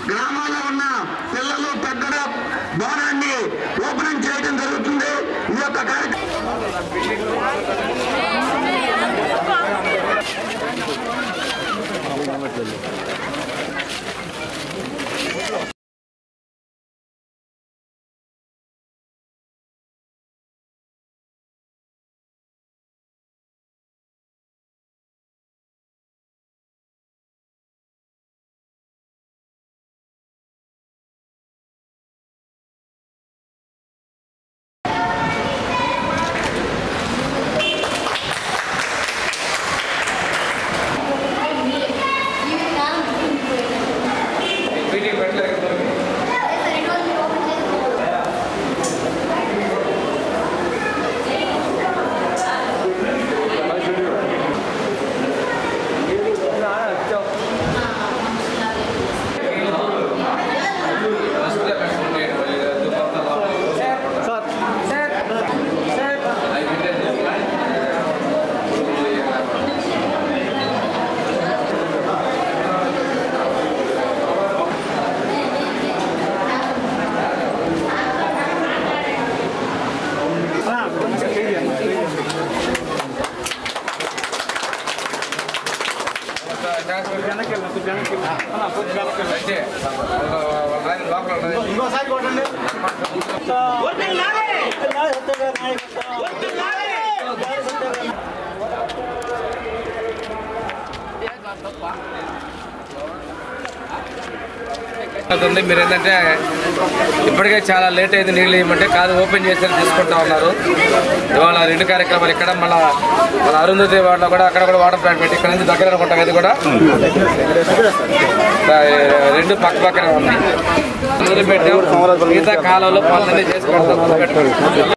గ్రామాల్లో ఉన్న పిల్లలు పెద్దల భవనాన్ని ఓపెనింగ్ చేయడం జరుగుతుంది. ఈ యొక్క మీరు ఏంటంటే ఇప్పటికే చాలా లేట్ అయింది, నీళ్ళు ఇవ్వమంటే కాదు ఓపెన్ చేసి తీసుకుంటా ఉన్నారు. ఇవాళ 2 కార్యక్రమాలు ఇక్కడ మన అరుంధతి వాటిలో కూడా అక్కడ కూడా వాటర్ ప్లాంట్ పెట్టి ఇక్కడ నుంచి దగ్గర అనుకుంటాం. ఇది కూడా 2 పక్క పక్కనే ఉన్నాయి. మొదలుపెట్టాం మిగతా కాలంలో పనులన్నీ చేసి పెడతాం.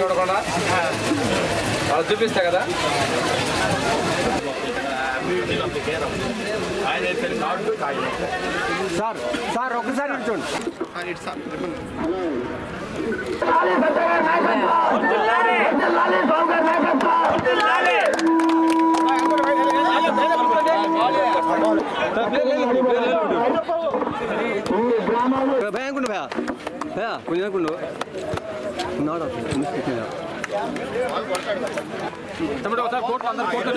చూడకుండా వాళ్ళు చూపిస్తా కదా. సార్ సార్ ఒకసారి చూడండి. భయా కొంచెం తమ్ముడు ఒకసారి కోర్టు అందరు కోర్టు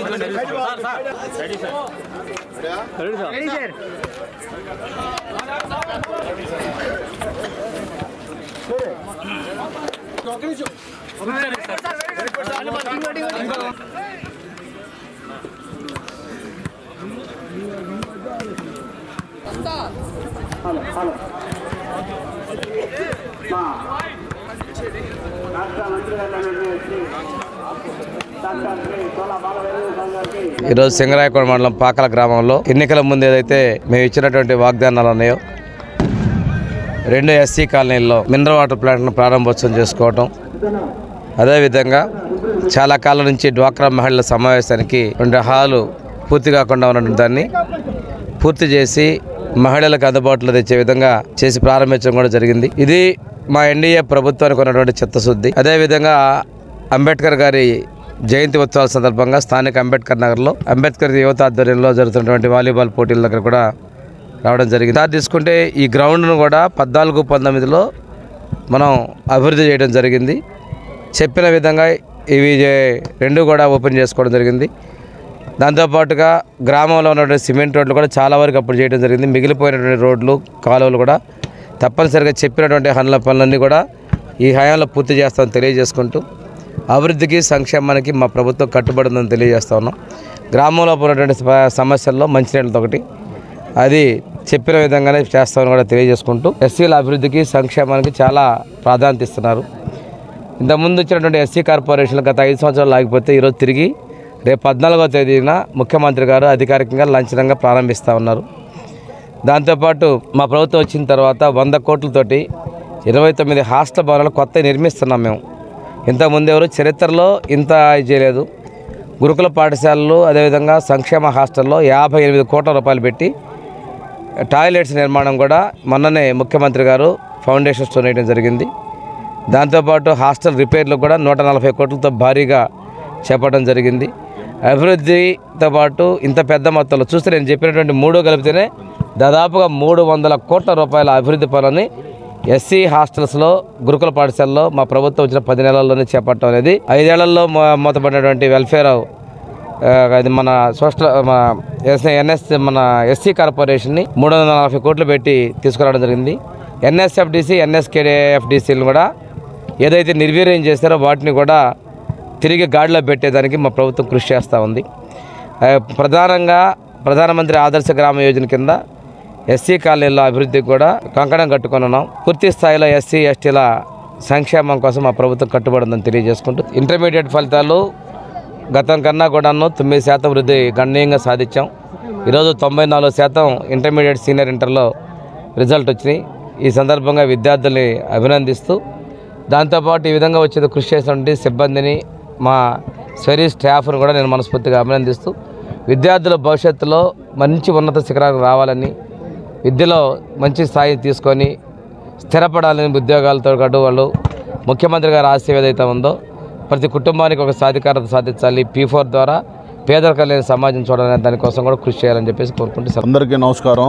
రాష్ట్ర మంత్రి గారు ఈరోజు సింగరాయకొండ మండలం పాకల గ్రామంలో ఎన్నికల ముందు ఏదైతే మేము ఇచ్చినటువంటి వాగ్దానాలు ఉన్నాయో 2 ఎస్సీ కాలనీల్లో మినరల్ వాటర్ ప్లాంట్ను ప్రారంభోత్సవం చేసుకోవటం, అదేవిధంగా చాలా కాలం నుంచి డ్వాక్రా మహిళల సమావేశానికి 2 హాలు పూర్తి కాకుండా ఉన్నటువంటి దాన్ని పూర్తి చేసి మహిళలకు అందుబాటులో తెచ్చే విధంగా చేసి ప్రారంభించడం కూడా జరిగింది. ఇది మా ఎన్డీఏ ప్రభుత్వానికి ఉన్నటువంటి చిత్తశుద్ధి. అదేవిధంగా అంబేద్కర్ గారి జయంతి ఉత్సవాల సందర్భంగా స్థానిక అంబేద్కర్ నగర్లో అంబేద్కర్ యువత ఆధ్వర్యంలో జరుగుతున్నటువంటి వాలీబాల్ పోటీల దగ్గర కూడా రావడం జరిగింది. దాన్ని తీసుకుంటే ఈ గ్రౌండ్ను కూడా 14-19లో మనం అభివృద్ధి చేయడం జరిగింది. చెప్పిన విధంగా ఇవి 2 కూడా ఓపెన్ చేసుకోవడం జరిగింది. దాంతోపాటుగా గ్రామంలో ఉన్నటువంటి సిమెంట్ రోడ్లు కూడా చాలా వరకు అప్పుడు చేయడం జరిగింది. మిగిలిపోయినటువంటి రోడ్లు, కాలువలు కూడా తప్పనిసరిగా చెప్పినటువంటి పనులన్నీ కూడా ఈ హయాంలో పూర్తి చేస్తామని తెలియజేసుకుంటూ అభివృద్ధికి సంక్షేమానికి మా ప్రభుత్వం కట్టుబడి ఉందని తెలియజేస్తూ ఉన్నాం. గ్రామంలో ఉన్నటువంటి సమస్యల్లో మంచినీళ్ళతో ఒకటి, అది చెప్పిన విధంగానే చేస్తామని కూడా తెలియజేసుకుంటూ ఎస్సీల అభివృద్ధికి సంక్షేమానికి చాలా ప్రాధాన్యత ఇస్తున్నారు. ఇంతకుముందు వచ్చినటువంటి ఎస్సీ కార్పొరేషన్లు గత 5 సంవత్సరాలు ఆగిపోతే ఈరోజు తిరిగి రేపు 14వ తేదీన ముఖ్యమంత్రి గారు అధికారికంగా లాంఛనంగా ప్రారంభిస్తూ ఉన్నారు. దాంతోపాటు మా ప్రభుత్వం వచ్చిన తర్వాత 100 కోట్లతోటి 29 హాస్టల్ భవనాలు కొత్త నిర్మిస్తున్నాం. మేము ఇంతకుముందు ఎవరు చరిత్రలో ఇంత చేయలేదు. గురుకుల పాఠశాలలు అదేవిధంగా సంక్షేమ హాస్టల్లో 58 కోట్ల రూపాయలు పెట్టి టాయిలెట్స్ నిర్మాణం కూడా మొన్ననే ముఖ్యమంత్రి గారు ఫౌండేషన్ స్టోన్ వేయడం జరిగింది. దాంతోపాటు హాస్టల్ రిపేర్లు కూడా 140 కోట్లతో భారీగా చేపట్టడం జరిగింది. అభివృద్ధితో పాటు ఇంత పెద్ద మొత్తంలో చూస్తే నేను చెప్పినటువంటి 3 కలిపితేనే దాదాపుగా 300 కోట్ల రూపాయల అభివృద్ధి పనులని ఎస్సీ హాస్టల్స్లో గురుకుల పాఠశాలలో మా ప్రభుత్వం వచ్చిన 10 నెలల్లోనే చేపట్టడం అనేది 5 ఏళ్లలో మూతపడినటువంటి వెల్ఫేర్ అది మన మన ఎస్సీ కార్పొరేషన్ని 340 కోట్లు పెట్టి తీసుకురావడం జరిగింది. ఎన్ఎస్ఎఫ్డిసి, ఎన్ఎస్కేఎఫ్డిసిలను కూడా ఏదైతే నిర్వీర్యం చేస్తారో వాటిని కూడా తిరిగి గాడిలో పెట్టేదానికి మా ప్రభుత్వం కృషి చేస్తూ ఉంది. ప్రధానంగా ప్రధానమంత్రి ఆదర్శ గ్రామ యోజన కింద ఎస్సీ కాలనీలో అభివృద్ధికి కూడా కంకణం కట్టుకొని ఉన్నాం. పూర్తి స్థాయిలో ఎస్సీ ఎస్టీల సంక్షేమం కోసం మా ప్రభుత్వం కట్టుబడి ఉందని తెలియజేసుకుంటూ ఇంటర్మీడియట్ ఫలితాలు గతం కన్నా కూడాను 9% వృద్ధి గణనీయంగా సాధించాం. ఈరోజు 94% ఇంటర్మీడియట్ సీనియర్ ఇంటర్లో రిజల్ట్ వచ్చినాయి. ఈ సందర్భంగా విద్యార్థుల్ని అభినందిస్తూ దాంతోపాటు ఈ విధంగా వచ్చేది కృషి చేసినటువంటి సిబ్బందిని, మా స్వరీ స్టాఫ్ను కూడా నేను మనస్ఫూర్తిగా అభినందిస్తూ విద్యార్థుల భవిష్యత్తులో మంచి ఉన్నత శిఖరాలకు రావాలని, విద్యలో మంచి స్థాయి తీసుకొని స్థిరపడాలని ఉద్యోగాలతో పాటు వాళ్ళు ముఖ్యమంత్రి గారి ఆశయం ఏదైతే ఉందో ప్రతి కుటుంబానికి ఒక సాధికారత సాధించాలి, P4 ద్వారా పేదరికం లేని సమాజం చూడాలనే దానికోసం కూడా కృషి చేయాలని చెప్పేసి కోరుకుంటూ అందరికీ నమస్కారం.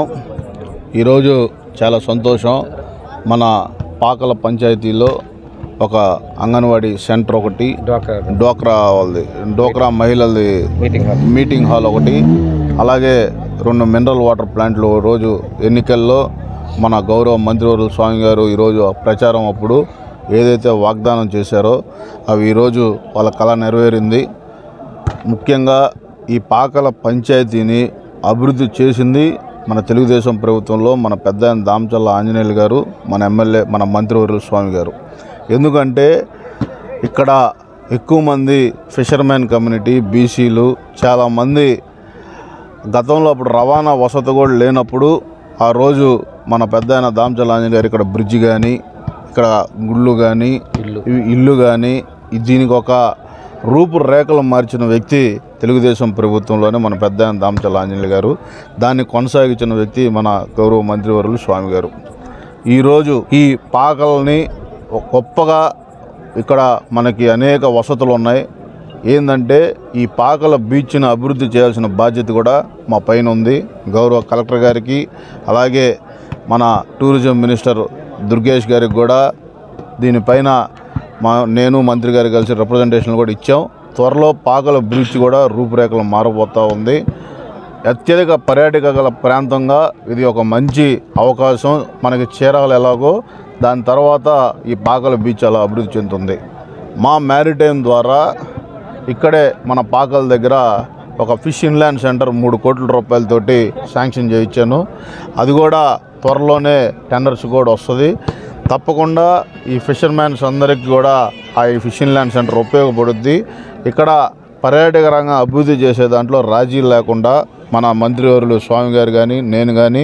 ఈరోజు చాలా సంతోషం. మన పాకల పంచాయతీలో ఒక అంగన్వాడీ సెంటర్ ఒకటి, డోక్రా మహిళలది మీటింగ్ హాల్ ఒకటి, అలాగే 2 మినరల్ వాటర్ ప్లాంట్లు రోజు ఎన్నికల్లో మన గౌరవ మంత్రివర్యులు స్వామి గారు ఈరోజు ప్రచారం అప్పుడు ఏదైతే వాగ్దానం చేశారో అవి ఈరోజు వాళ్ళ కళ నెరవేరింది. ముఖ్యంగా ఈ పాకల పంచాయతీని అభివృద్ధి చేసింది మన తెలుగుదేశం ప్రభుత్వంలో మన పెద్ద దామచల్ల ఆంజనేయులు గారు, మన ఎమ్మెల్యే, మన మంత్రివర్యులు స్వామి గారు. ఎందుకంటే ఇక్కడ ఎక్కువ మంది ఫిషర్మెన్ కమ్యూనిటీ, బీసీలు చాలామంది గతంలో అప్పుడు రవాణా వసతి కూడా లేనప్పుడు ఆ రోజు మన పెద్ద దామచల్ల ఆంజనేయులు గారు ఇక్కడ బ్రిడ్జ్ కానీ, ఇక్కడ గుళ్ళు కానీ, ఇల్లు కానీ దీనికి ఒక రూపురేఖలు మార్చిన వ్యక్తి తెలుగుదేశం ప్రభుత్వంలోనే మన పెద్ద దామచల్ల ఆంజనేయులు గారు. దాన్ని కొనసాగించిన వ్యక్తి మన గౌరవ మంత్రివర్యులు స్వామి గారు. ఈరోజు ఈ పాకల్ని గొప్పగా ఇక్కడ మనకి అనేక వసతులు ఉన్నాయి. ఏంటంటే ఈ పాకల బీచ్ను అభివృద్ధి చేయాల్సిన బాధ్యత కూడా మా పైన ఉంది. గౌరవ కలెక్టర్ గారికి అలాగే మన టూరిజం మినిస్టర్ దుర్గేష్ గారికి కూడా దీనిపైన నేను మంత్రి గారు కలిసి రిప్రజెంటేషన్ కూడా ఇచ్చాం. త్వరలో పాకల బ్రిడ్జ్ కూడా రూపురేఖలు మారబోతూ ఉంది. అత్యధిక పర్యాటక గల ప్రాంతంగా ఇది ఒక మంచి అవకాశం. మనకి చీరాలు ఎలాగో దాని తర్వాత ఈ పాకల బీచ్ అలా అభివృద్ధి చెందుతుంది. మా మ్యారిటైమ్ ద్వారా ఇక్కడే మన పాకల దగ్గర ఒక ఫిష్ ఇన్లాండ్ సెంటర్ 3 కోట్ల రూపాయలతోటి శాంక్షన్ చేయించాను. అది కూడా త్వరలోనే టెండర్స్ కూడా వస్తుంది. తప్పకుండా ఈ ఫిషర్మ్యాన్స్ అందరికీ కూడా ఆ ఫిష్ ఇన్లాండ్ సెంటర్ ఉపయోగపడుద్ది. ఇక్కడ పర్యాటక రంగం అభివృద్ధి చేసే దాంట్లో రాజీ లేకుండా మన మంత్రివర్యులు స్వామి గారు కానీ నేను కానీ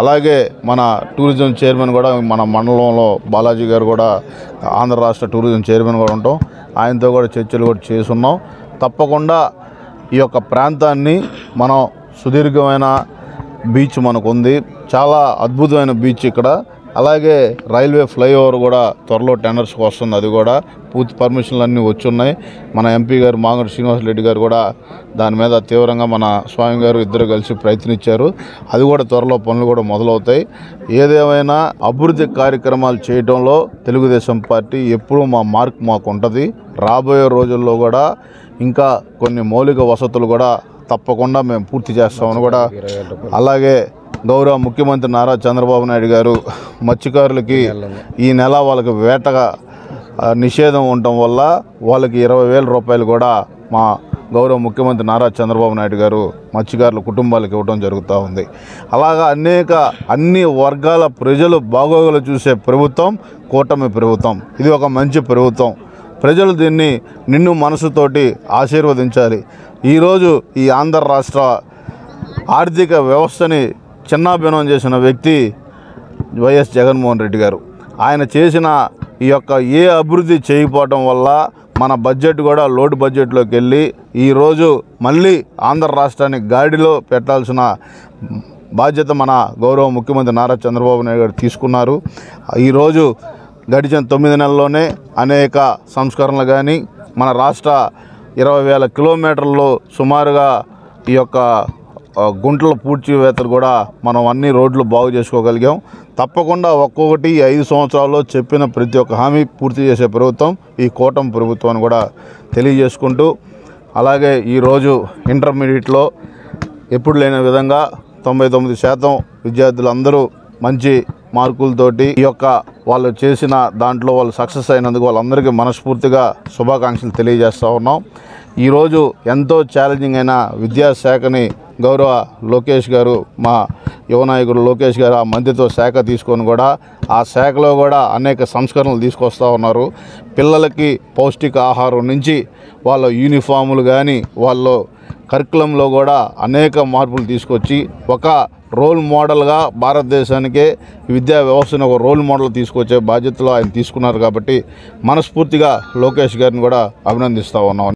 అలాగే మన టూరిజం చైర్మన్ కూడా మన మండలంలో బాలాజీ గారు కూడా ఆంధ్ర రాష్ట్ర టూరిజం చైర్మన్ కూడా ఉంటాం, ఆయనతో కూడా చర్చలు కూడా చేసున్నాం. తప్పకుండా ఈ యొక్క ప్రాంతాన్ని మనం సుదీర్ఘమైన బీచ్ మనకు ఉంది, చాలా అద్భుతమైన బీచ్ ఇక్కడ. అలాగే రైల్వే ఫ్లైఓవర్ కూడా త్వరలో టెండర్స్కి వస్తుంది, అది కూడా పూర్తి పర్మిషన్లు అన్నీ వచ్చున్నాయి. మన ఎంపీ గారు మాగంటి శ్రీనివాసరెడ్డి గారు కూడా దాని మీద తీవ్రంగా మన స్వామి గారు ఇద్దరు కలిసి ప్రయత్నించారు, అది కూడా త్వరలో పనులు కూడా మొదలవుతాయి. ఏదేమైనా అభివృద్ధి కార్యక్రమాలు చేయడంలో తెలుగుదేశం పార్టీ ఎప్పుడూ మా మార్క్ మాకు ఉంటుంది. రాబోయే రోజుల్లో కూడా ఇంకా కొన్ని మౌలిక వసతులు కూడా తప్పకుండా మేము పూర్తి చేస్తామని కూడా, అలాగే గౌరవ ముఖ్యమంత్రి నారా చంద్రబాబు నాయుడు గారు మత్స్యకారులకి ఈ నెల వాళ్ళకి వేటగా నిషేధం ఉండటం వల్ల వాళ్ళకి 20,000 రూపాయలు కూడా మా గౌరవ ముఖ్యమంత్రి నారా చంద్రబాబు నాయుడు గారు మత్స్యకారుల కుటుంబాలకు ఇవ్వడం జరుగుతూ ఉంది. అలాగా అన్ని వర్గాల ప్రజలు బాగోగులు చూసే ప్రభుత్వం కూటమి ప్రభుత్వం. ఇది ఒక మంచి ప్రభుత్వం. ప్రజలు దీన్ని నిన్ను మనసుతోటి ఆశీర్వదించాలి. ఈరోజు ఈ ఆంధ్ర రాష్ట్ర ఆర్థిక వ్యవస్థని చిన్నాభిన్నం చేసిన వ్యక్తి వైఎస్ జగన్మోహన్ రెడ్డి గారు. ఆయన చేసిన ఈ యొక్క ఏ అభివృద్ధి చేయకపోవడం వల్ల మన బడ్జెట్ కూడా లోటు బడ్జెట్లోకి వెళ్ళి ఈరోజు మళ్ళీ ఆంధ్ర రాష్ట్రాన్ని గాడిలో పెట్టాల్సిన బాధ్యత మన గౌరవ ముఖ్యమంత్రి నారా చంద్రబాబు నాయుడు గారు తీసుకున్నారు. ఈరోజు గడిచిన 9 నెలల్లోనే అనేక సంస్కరణలు కానీ మన రాష్ట్ర 20,000 కిలోమీటర్లు సుమారుగా ఈ యొక్క గుంటల పూడ్చివేతలు కూడా మనం అన్ని రోడ్లు బాగు చేసుకోగలిగాం. తప్పకుండా ఒక్కొక్కటి 5 సంవత్సరాల్లో చెప్పిన ప్రతి ఒక్క హామీ పూర్తి చేసే ప్రభుత్వం ఈ కూటమి ప్రభుత్వం అని కూడా తెలియజేసుకుంటూ, అలాగే ఈరోజు ఇంటర్మీడియట్లో ఎప్పుడు లేని విధంగా 99% విద్యార్థులందరూ మంచి మార్కులతోటి ఈ యొక్క వాళ్ళు చేసిన దాంట్లో వాళ్ళు సక్సెస్ అయినందుకు వాళ్ళందరికీ మనస్ఫూర్తిగా శుభాకాంక్షలు తెలియజేస్తూ ఉన్నాం. ఈరోజు ఎంతో ఛాలెంజింగ్ అయిన విద్యాశాఖని గౌరవ లోకేష్ గారు, మా యువ నాయకుడు లోకేష్ గారు ఆ మంత్రితో శాఖ తీసుకొని కూడా ఆ శాఖలో కూడా అనేక సంస్కరణలు తీసుకొస్తూ ఉన్నారు. పిల్లలకి పౌష్టిక ఆహారం నుంచి వాళ్ళ యూనిఫాములు కానీ వాళ్ళ కరికులంలో కూడా అనేక మార్పులు తీసుకొచ్చి ఒక రోల్ మోడల్గా భారతదేశానికే విద్యా వ్యవస్థను ఒక రోల్ మోడల్ తీసుకొచ్చే బాధ్యతలు ఆయన తీసుకున్నారు. కాబట్టి మనస్ఫూర్తిగా లోకేష్ గారిని కూడా అభినందిస్తూ ఉన్నాం.